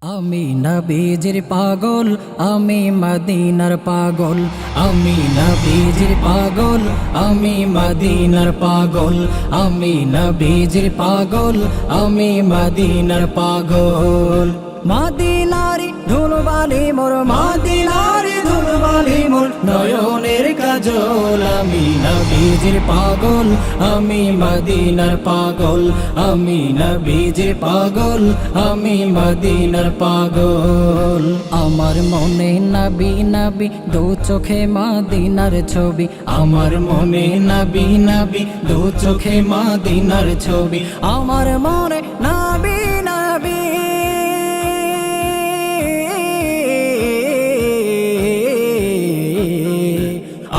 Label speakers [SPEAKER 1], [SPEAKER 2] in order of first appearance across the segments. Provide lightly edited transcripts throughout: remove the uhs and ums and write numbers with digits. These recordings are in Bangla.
[SPEAKER 1] আমি নবীজির পাগল, আমি মদিনার পাগল। আমি নবীজির পাগল, আমি মদিনার পাগল। আমি নবীজির পাগল, আমি মদিনার পাগল। মদিনারি ধুলবালি মোর, মদিনারি ধুলবালি মোর নয়নের কাজল। আমি নবীজির পাগল, আমি মদিনার পাগল। আমি নবীজির পাগল, আমি মদিনার পাগল। আমার মনে নবী নবী, দু চোখে মদিনার ছবি। আমার মনে নবী নবী, দু চোখে মদিনার ছবি। আমার মনে নবী নবী,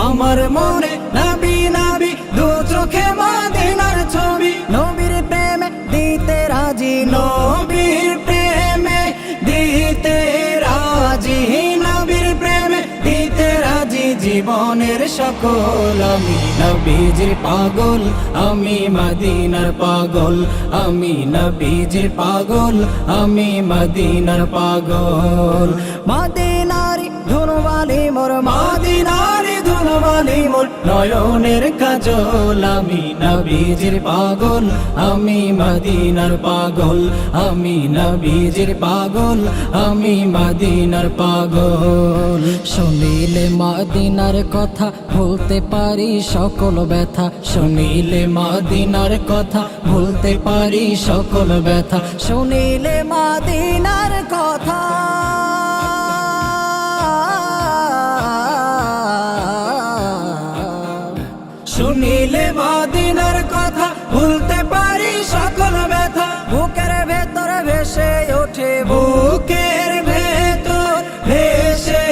[SPEAKER 1] আমার মনে নবী নবী, দু চোখে মদিনার ছবি। নবীর প্রেমে দিতে রাজি, নবীর প্রেমে দিতে রাজি, নবীর প্রেমে দিতে রাজি জীবনের সকল। আমি নবীজির পাগল, আমি মদিনার পাগল। আমি নবীজির পাগল, আমি মদিনার পাগল। মদিনারি ধুলবালি মোর, মদিনারি ধুলবালি মোর নয়নের কাজল। আমি নবীজির পাগল, আমি মদিনার পাগল। আমি নবীজির পাগল, আমি মদিনার পাগল। শুনিলে মদিনার কথা ভুলতে পারি সকল ব্যথা। শুনিলে মদিনার কথা ভুলতে পারি সকল ব্যথা। শুনিলে মদিনার কথা, শুনিলে মদিনার কথা ভুলতে পারি সকল ব্যথা। বুকের ভেতর ভেসে ওঠে, বুকের ভেতর ভেসে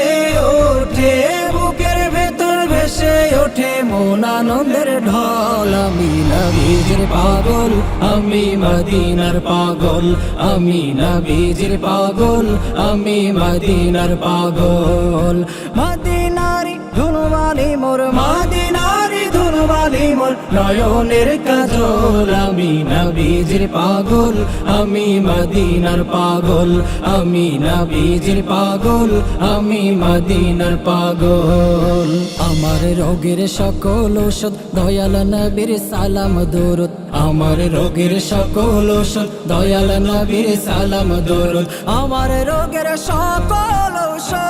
[SPEAKER 1] ওঠে, বুকের ভেতর ভেসে ওঠে মন আনন্দের ঢল। আমি নবীজির পাগল, আমি মদিনার পাগল। আমি নবীজির পাগল, আমি মদিনার পাগল। মদিনারি ধুলবালি মোর, মদিনারি ধুলবালি মোর নয়নের কাজল। আমি নবীজির পাগল, আমি মদিনার পাগল। আমি নবীজির পাগল, আমি মদিনার পাগল। আমার রোগের সকল ঔষধ দয়াল নবীর সালাম দরুদ। আমার রোগের সকল ঔষধ দয়াল নবীর সালাম দরুদ। আমার রোগের সকল ঔষধ,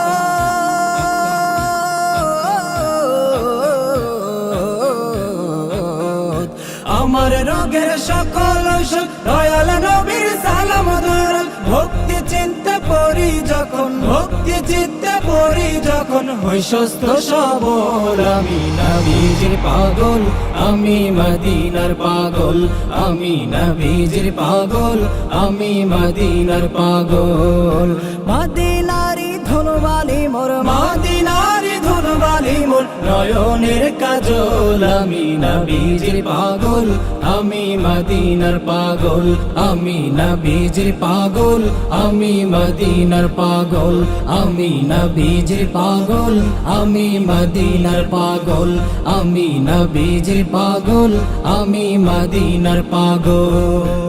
[SPEAKER 1] আমার রোগের সকল ঔষধ দয়াল নবীর সালাম দরুদ। ভক্তি চিন্তে পড়ি যখন, ভক্তি চিন্তে পড়ি যখন হই সুস্থ সবল। আমি নবীজির পাগল, আমি মদিনার পাগল। আমি নবীজির পাগল, আমি মদিনার পাগল। মদিনারি ধুলবালি মোর, মদিনারি ধুলবালি মোর নয়নের কাজল। আমি নবীজির পাগল, আমি মদিনার পাগল। আমি নবীজির পাগল, আমি মদিনার পাগল। আমি নবীজির পাগল, আমি মদিনার পাগল। আমি নবীজির পাগল, আমি মদিনার পাগল।